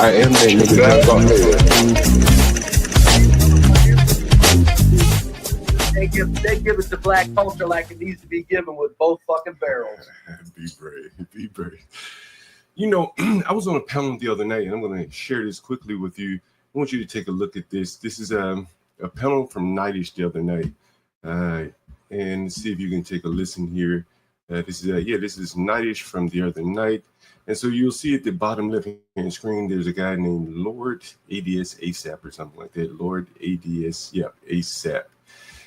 I am that nigga that got They give it to black culture like it needs to be given with both fucking barrels. Be brave. Be brave. You know, I was on a panel the other night, and I'm going to share this quickly with you. I want you to take a look at this. This is a panel from Nightish the other night. And see if you can take a listen here. This is Nightish from the other night. And so you'll see at the bottom left-hand screen, there's a guy named Lord ADS ASAP or something like that. Lord ADS, yeah, ASAP.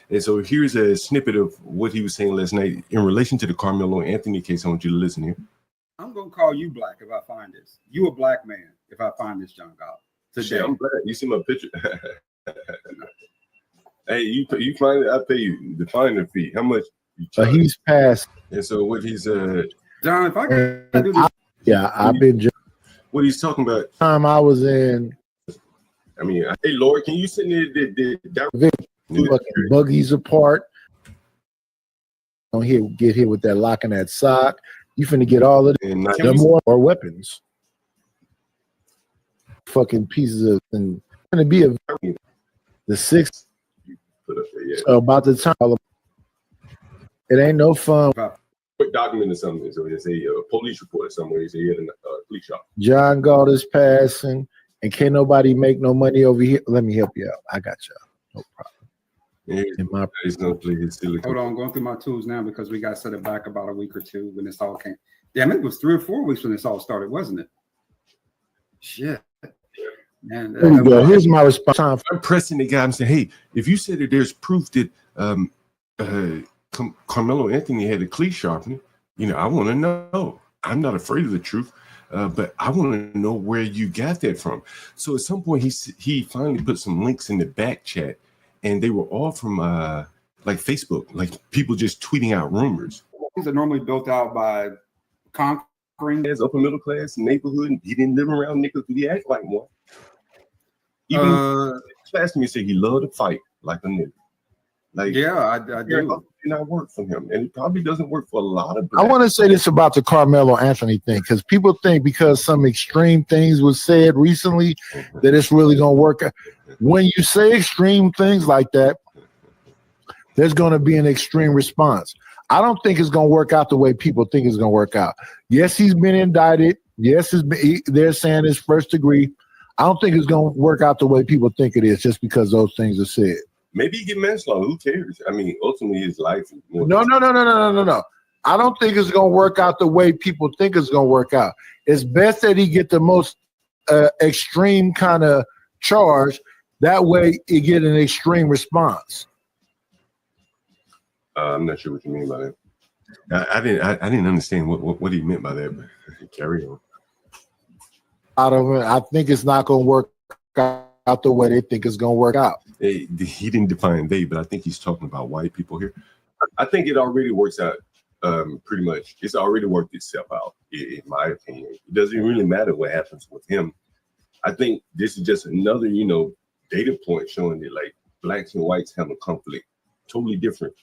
And so here's a snippet of what he was saying last night in relation to the Karmelo Anthony case. I want you to listen here. I'm going to call you black if I find this. You a black man if I find this, John Goff. Today. I'm black. You see my picture? Hey, you find it, I pay you the finder fee. How much? He's passed. And so what he's John, if I can do this. Yeah, I've been. What he's talking about? Time I was in. I mean, hey, Lord, can you send me the fucking buggies apart? Don't get hit with that lock and that sock. You finna get all of them more weapons. Fucking pieces of and gonna be the sixth. About the time. It ain't no fun. Quick document or something. So there's a police report or somewhere. He said he had a police shop. John Galt is passing, and can't nobody make no money over here. Let me help you out. I got y'all. No problem. He's gonna play his silly. Hold on, I'm going through my tools now because we got to set it back about a week or two when this all came. Damn, it was 3 or 4 weeks when this all started, wasn't it? Shit. Man, here's my response. I'm pressing the guy. I'm saying, hey, if you said that there's proof that Karmelo Anthony had a Cleat sharpener, you know, I want to know. I'm not afraid of the truth, but I want to know where you got that from. So at some point, he finally put some links in the back chat, and they were all from like Facebook, like people just tweeting out rumors. These are normally built out by conquering as upper middle class neighborhood. He didn't live around niggas, but he act like one. Even asked me, said he loved to fight like a nigga. Like, yeah, I do. It not work for him, and it probably doesn't work for a lot of. I want to say this about the Karmelo Anthony thing, because people think because some extreme things was said recently that it's really gonna work. When you say extreme things like that, there's gonna be an extreme response. I don't think it's gonna work out the way people think it's gonna work out. Yes, he's been indicted. Yes, they're saying it's first degree. I don't think it's going to work out the way people think it is just because those things are said. Maybe he get manslaughter. Who cares? I mean, ultimately, his life is more. No. I don't think it's going to work out the way people think it's going to work out. It's best that he get the most extreme kind of charge. That way, you get an extreme response. I'm not sure what you mean by that. I didn't understand what he meant by that. But carry on. I think it's not going to work out the way they think it's going to work out. He didn't define they, but I think he's talking about white people here. I think it already works out pretty much. It's already worked itself out, in my opinion. It doesn't really matter what happens with him. I think this is just another, data point showing that like blacks and whites have a conflict, totally different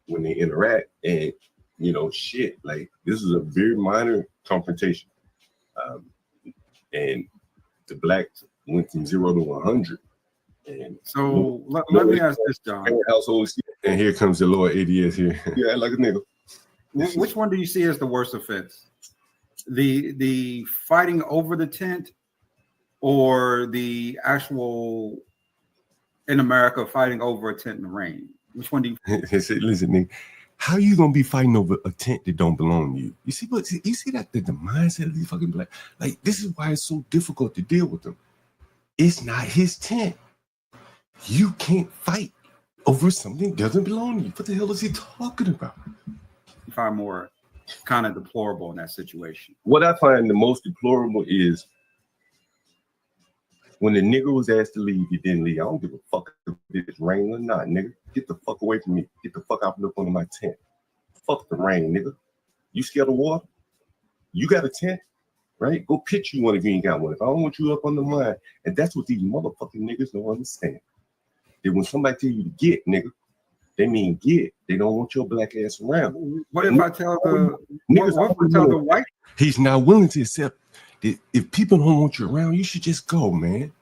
when they interact. And, like this is a very minor confrontation. And the blacks went from 0 to 100. And so let me ask this, John. And here comes the Lord ADS here. Yeah, like a nigga. Which one do you see as the worst offense? The fighting over the tent, or the actual in America fighting over a tent in the rain? Which one do you? Listen, nigga. How you gonna be fighting over a tent that don't belong to you? You see that the mindset of these fucking black, like this is why it's so difficult to deal with them. It's not his tent. You can't fight over something that doesn't belong to you. What the hell is he talking about? You find more kind of deplorable in that situation. What I find the most deplorable is when the nigga was asked to leave, he didn't leave. I don't give a fuck if it's rain or not, nigga. Get the fuck away from me. Get the fuck out and look under my tent. Fuck the rain, nigga. You scared of water? You got a tent, right? Go pitch you one if you ain't got one. If I don't want you up under mine, and that's what these motherfucking niggas don't understand. That when somebody tell you to get, nigga, they mean get. They don't want your black ass around. What if I tell the white? He's not willing to accept If people don't want you around, you should just go, man.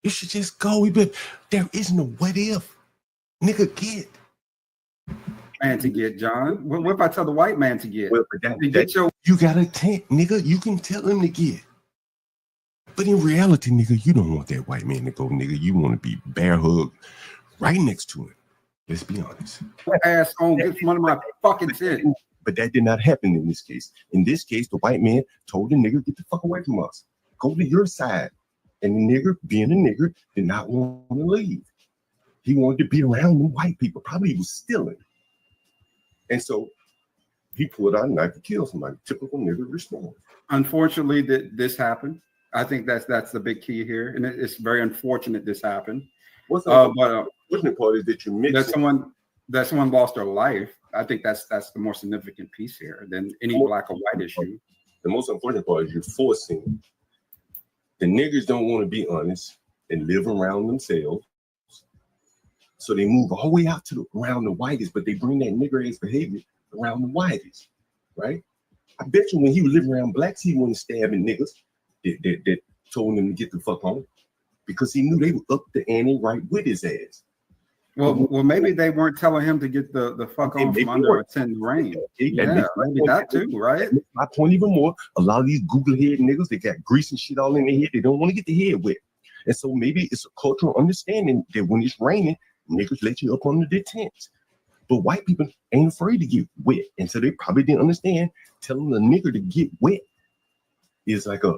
You should just go. But there is no what if. Nigga, get. Man to get, John. What if I tell the white man to get? Well, you got a tent, nigga. You can tell him to get. But in reality, nigga, you don't want that white man to go, nigga. You want to be bear hugged right next to him. Let's be honest. Ass on gets one of my fucking tent. But that did not happen in this case. In this case, the white man told the nigger, get the fuck away from us. Go to your side. And the nigger, being a nigger, did not want to leave. He wanted to be around the white people. Probably he was stealing. And so he pulled out a knife to kill somebody. Typical nigger response. Unfortunately, this happened. I think that's the big key here. And it's very unfortunate this happened. What's the unfortunate part is that you mixed that someone lost their life. I think that's the more significant piece here than any black or white issue. The most important part is you're forcing the niggers don't want to be honest and live around themselves. So they move all the way out to around the whitest, but they bring that nigger ass behavior around the whitest, right? I bet you when he was living around blacks, he wasn't stabbing niggas that told him to get the fuck on because he knew they were up the ante right with his ass. Well, maybe they weren't telling him to get the fuck on from under a 10 rain. Yeah, maybe that too, right? My point even more, a lot of these Google head niggas, they got grease and shit all in their head. They don't want to get their head wet. And so maybe it's a cultural understanding that when it's raining, niggas let you up under their tents. But white people ain't afraid to get wet. And so they probably didn't understand telling a nigger to get wet is like a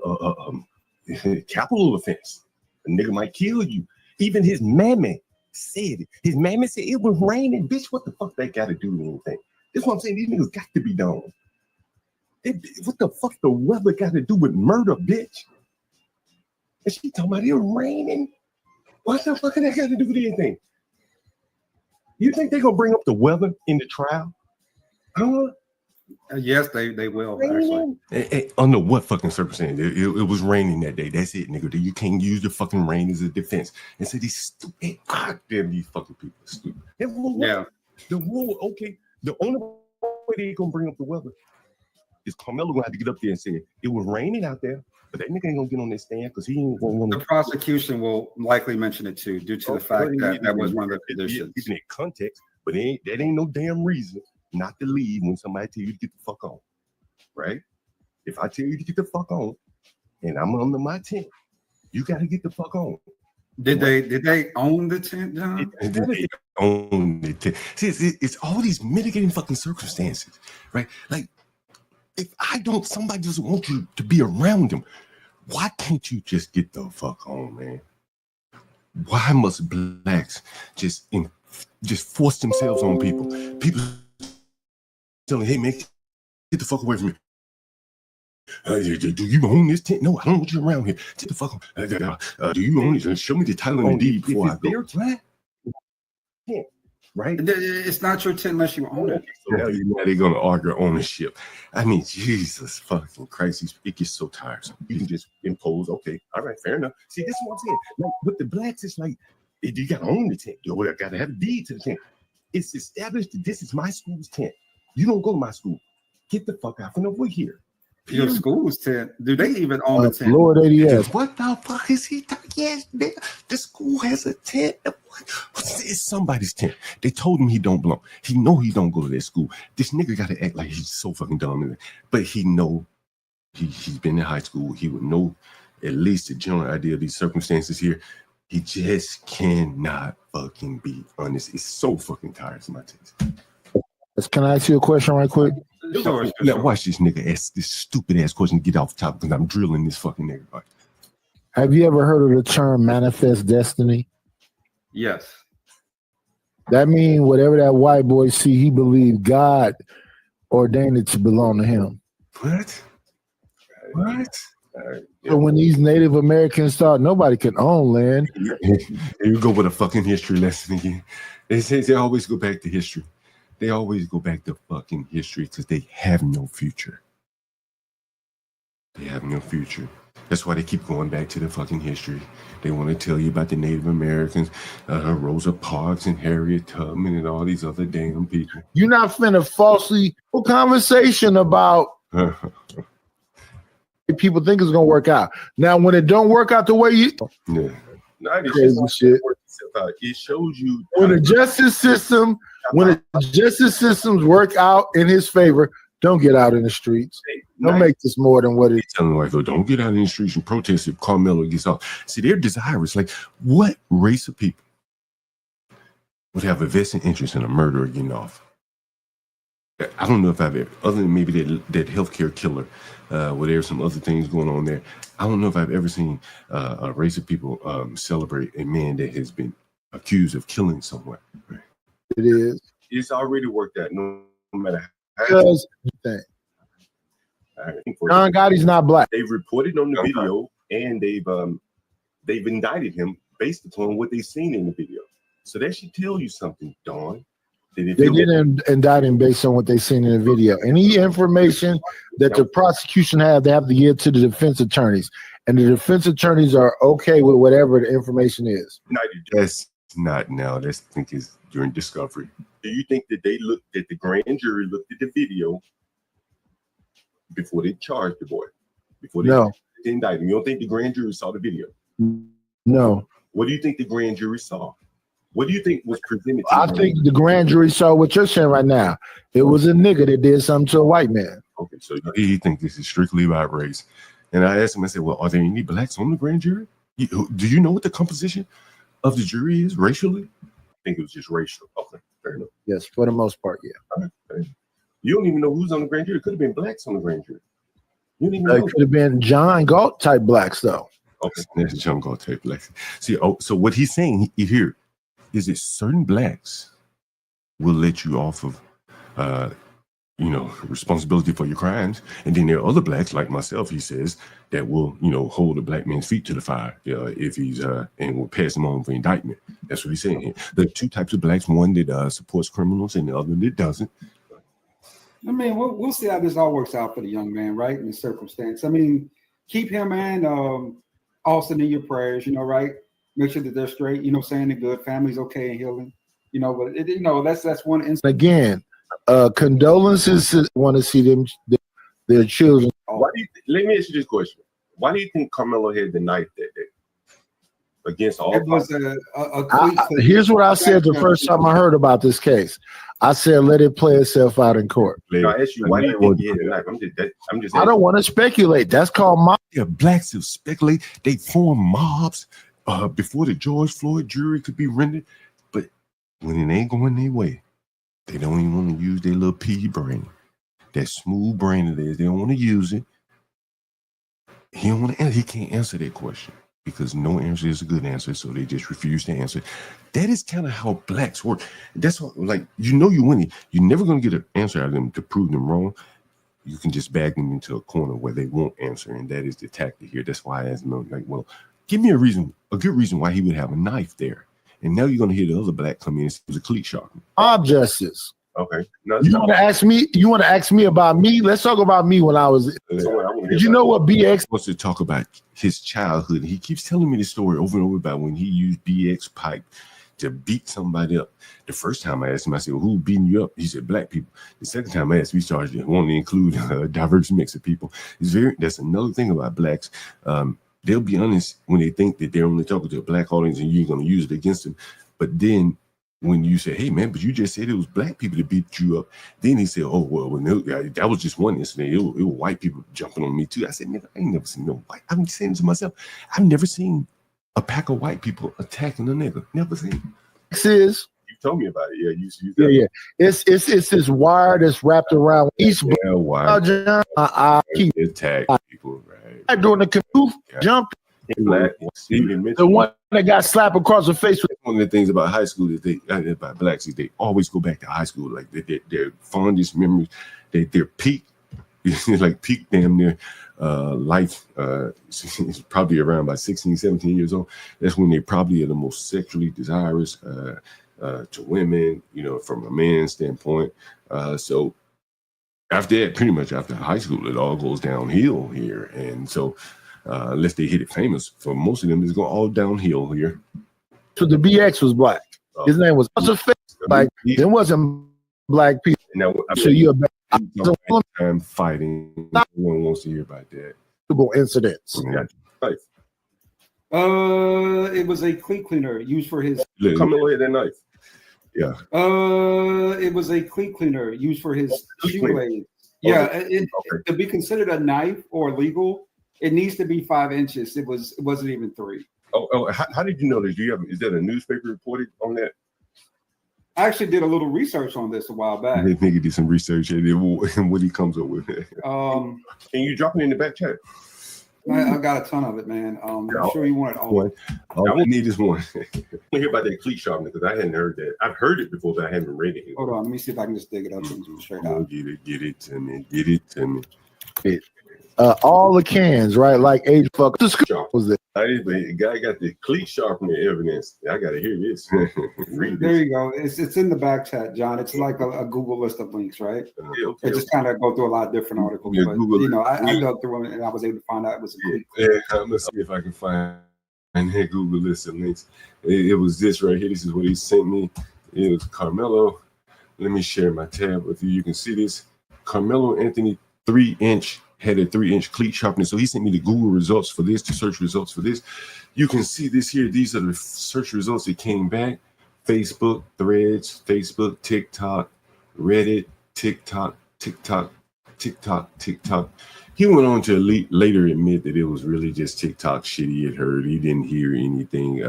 capital offense. A nigga might kill you. Even his mammy said it. His mammy said it was raining. Bitch, what the fuck they got to do with anything? That's what I'm saying. These niggas got to be done. What the fuck the weather got to do with murder, bitch? And she talking about it was raining. What the fuck that got to do with anything? You think they're gonna bring up the weather in the trial? Yes, they will actually. Under what fucking circumstance? It was raining that day. That's it, nigga. You can't use the fucking rain as a defense. And so these stupid, damn, these fucking people are stupid. Yeah. The rule, okay. The only way they're gonna bring up the weather is Karmelo gonna have to get up there and say it was raining out there, but that nigga ain't gonna get on that stand because he ain't gonna want to. The prosecution will likely mention it too, due to the fact that was one of the conditions. Even in context, but that ain't no damn reason not to leave when somebody tell you to get the fuck on, right? If I tell you to get the fuck on, and I'm under my tent, you got to get the fuck on. Did they own the tent, John? They own the tent. See, it's all these mitigating fucking circumstances, right? Like, if somebody doesn't want you to be around them, why can't you just get the fuck on, man? Why must blacks just force themselves on people? People telling, hey man, get the fuck away from me. Do you own this tent? No, I don't want you around here. Get the fuck on. Do you own it? Show me the title and the deed before I go. Yeah, right? It's not your tent unless you own it. So now they're gonna argue ownership. I mean, Jesus fucking Christ, it gets so tiresome. You can just impose, okay, all right, fair enough. See, this is what I'm saying. Like with the blacks, it's like you gotta own the tent. Yo, I gotta have a deed to the tent. It's established that this is my school's tent. You don't go to my school. Get the fuck out from over here. Your school's tent. Do they even own a tent? Lord ADS. What the fuck is he talking? Yes, the school has a tent. It's somebody's tent. They told him he don't belong. He know he don't go to that school. This nigga got to act like he's so fucking dumb. But he know he's been in high school. He would know at least the general idea of these circumstances here. He just cannot fucking be honest. It's so fucking tiresome, I tell you. Can I ask you a question right quick? Sure. Now watch this nigga ask this stupid ass question to get off the top because I'm drilling this fucking nigga. Right? Have you ever heard of the term manifest destiny? Yes. That means whatever that white boy see, he believes God ordained it to belong to him. What? So when these Native Americans thought nobody can own land. Here you go with a fucking history lesson again. They always go back to history. They always go back to fucking history because they have no future. They have no future. That's why they keep going back to the fucking history. They want to tell you about the Native Americans, Rosa Parks and Harriet Tubman and all these other damn people. You're not finna falsely conversation about people think it's gonna work out. Now, when it don't work out the way you Yeah. No, it's crazy just shit. it shows you When the justice system, when the justice systems work out in his favor, don't get out in the streets. Don't make this more than what it is. Telling like, oh, don't get out in the streets and protest if Carmelo gets off. See, they're desirous. Like, what race of people would have a vested interest in a murderer getting off? I don't know if I've ever, other than maybe that healthcare killer, where there's some other things going on there. I don't know if I've ever seen a race of people celebrate a man that has been accused of killing someone. It is. It's already worked out, no matter how. Because John Gotti's not black. They've reported on the video, and they've indicted him based upon what they've seen in the video. So that should tell you something, Dawn. They didn't indict him based on what they seen in the video. Any information that the prosecution have, they have to give to the defense attorneys, and the defense attorneys are okay with whatever the information is. That's not now. That's I think is during discovery. Do you think that the grand jury looked at the video before they charged the boy? Before they indicted him? You don't think the grand jury saw the video? No. What do you think the grand jury saw? What do you think was presented? I think the grand jury saw what you're saying right now. It was a nigga that did something to a white man. Okay, so you think this is strictly about race? And I asked him, I said, well, are there any blacks on the grand jury? Do you know what the composition of the jury is racially? I think it was just racial. Okay, fair enough. Yes, for the most part, yeah. All right, fair enough. You don't even know who's on the grand jury. It could have been blacks on the grand jury. You don't even know. It could have been John Galt type blacks, though. Okay, that's John Galt type blacks. See, so what he's saying here is that certain blacks will let you off of, responsibility for your crimes, and then there are other blacks like myself. He says that will, hold a black man's feet to the fire if he's and will pass him on for indictment. That's what he's saying here. There are two types of blacks: one that supports criminals, and the other that doesn't. I mean, we'll see how this all works out for the young man, right? In the circumstance. I mean, keep him and Austin in your prayers, right? Make sure that they're straight, saying they're good, family's okay and healing, but that's one instance. Again, condolences. Want to see their children. Let me ask you this question: why do you think Karmelo had the knife that day against all? It was here's what I said the first time I heard about this case. I said, let it play itself out in court. I asked you, why do you think he had the knife? I'm just. I don't want to speculate. That's called mob. Yeah, blacks who speculate. They form mobs. Before the George Floyd jury could be rendered, but when it ain't going their way, they don't even want to use their little pea brain, that smooth brain of theirs. They don't want to use it. He don't want to. He can't answer that question because no answer is a good answer, so they just refuse to answer. That is kind of how blacks work. That's what, you're winning. You're never gonna get an answer out of them to prove them wrong. You can just bag them into a corner where they won't answer, and that is the tactic here. That's why I asked them, well, give me a good reason why he would have a knife there. And now you're going to hear the other black come in and say it was a Cleat sharpener. Mob justice. Okay. You want to ask me? You want to ask me about me? Let's talk about me when I was. Did you know what BX wants to talk about his childhood? He keeps telling me the story over and over about when he used BX pipe to beat somebody up. The first time I asked him, I said, well, who beating you up? He said, black people. The second time I asked, we started wanting to include a diverse mix of people. That's another thing about blacks. They'll be honest when they think that they're only talking to a black audience and you're going to use it against them. But then when you say, hey, man, but you just said it was black people that beat you up. Then he said, oh, well, that was just one incident. It was white people jumping on me, too. I said, I ain't never seen no white. I'm saying to myself, I've never seen a pack of white people attacking a nigga. Never seen it. You told me about it. Yeah. It's this wire that's wrapped around each wire. Attack people, right? Doing the canoe jump. The one that got slapped across the face. One of the things about high school is about blacks is they always go back to high school. Like their fondest memories, their peak, like peak damn near life. It's probably around about 16, 17 years old. That's when they probably are the most sexually desirous to women, from a man's standpoint. So after that, pretty much after high school, it all goes downhill here. And so unless they hit it famous, for most of them, it's going all downhill here. So the BX was black. His name was like there wasn't black people. Now, so you're time fighting. No one wants to hear about that. incidents. Yeah. Knife. It was a cleat cleaner used for his. Carmelo had that knife. Yeah. It was a cleat cleaner used for his Cleat shoe cleaner. blades. Oh, Yeah, okay. to be considered a knife or legal, it needs to be 5 inches. It wasn't even 3. How did you know this? Is that a newspaper reported on that? I actually did a little research on this a while back. They think he did some research and what he comes up with. Can you drop it in the back chat? I got a ton of it, man. I'm sure you want it all. One. All I need is one. I hear about that cleat sharpener because I hadn't heard that. I've heard it before, but I haven't read it. Hold on, let me see if I can just dig it up and straight out. Get it to me. Get it to me. All the cans, right? Like age fuck. Was it? The guy got the cleat sharpener evidence. I gotta hear this. Read There this. you go. It's in the back chat, John. It's like a Google list of links, right? Okay. It just kind of go through a lot of different articles, Yeah, but Google I dug through them and I was able to find out it was a cleat. Yeah, I'm gonna see if I can find that Google list of links. It was this right here. This is what he sent me. It was Karmelo. Let me share my tab with you. You can see this. Karmelo Anthony 3-inch had a 3-inch cleat sharpener. So he sent me the Google results for this, the search results for this. You can see this here. These are the search results that came back. Facebook, Threads, Facebook, TikTok, Reddit, TikTok. He went on to later admit that it was really just TikTok shit he had heard. He didn't hear anything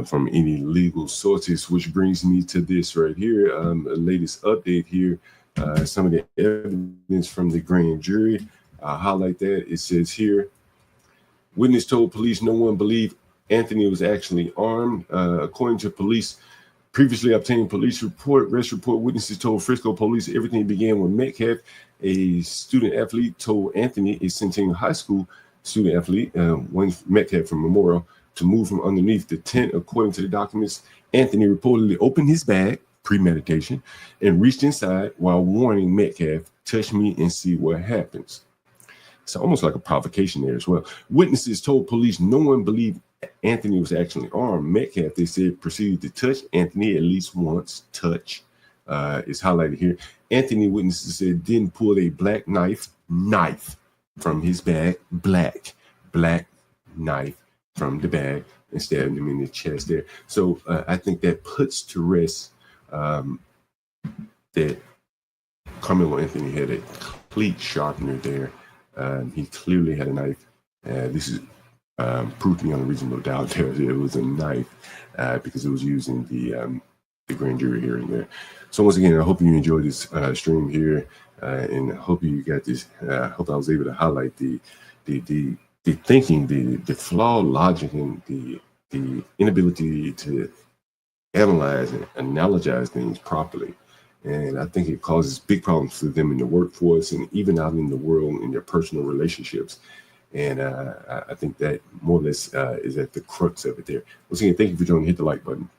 from any legal sources, which brings me to this right here. The latest update here. Some of the evidence from the grand jury. Highlight that. It says here, witness told police no one believed Anthony was actually armed. According to police, previously obtained police arrest report, witnesses told Frisco police everything began when Metcalf, a student athlete, told Anthony, a Centennial High School student athlete, when Metcalf from Memorial, to move from underneath the tent. According to the documents, Anthony reportedly opened his bag, premeditation, and reached inside while warning Metcalf, touch me and see what happens. It's almost like a provocation there as well. Witnesses told police no one believed Anthony was actually armed. Metcalf, they said, proceeded to touch Anthony at least once. Touch is highlighted here. Anthony, witnesses said, didn't pull a black knife from his bag. Black knife from the bag and stabbed him in the chest there. So I think that puts to rest that Karmelo Anthony had a cleat sharpener there. He clearly had a knife. This is proof beyond a reasonable doubt there it was a knife because it was used in the grand jury hearing there. So once again, I hope you enjoyed this stream here, and I hope you got this. I hope I was able to highlight the thinking, the flawed logic, and the inability to analyze and analogize things properly. And I think it causes big problems for them in the workforce and even out in the world in their personal relationships. And I think that more or less is at the crux of it there. Once again, thank you for joining. Hit the like button.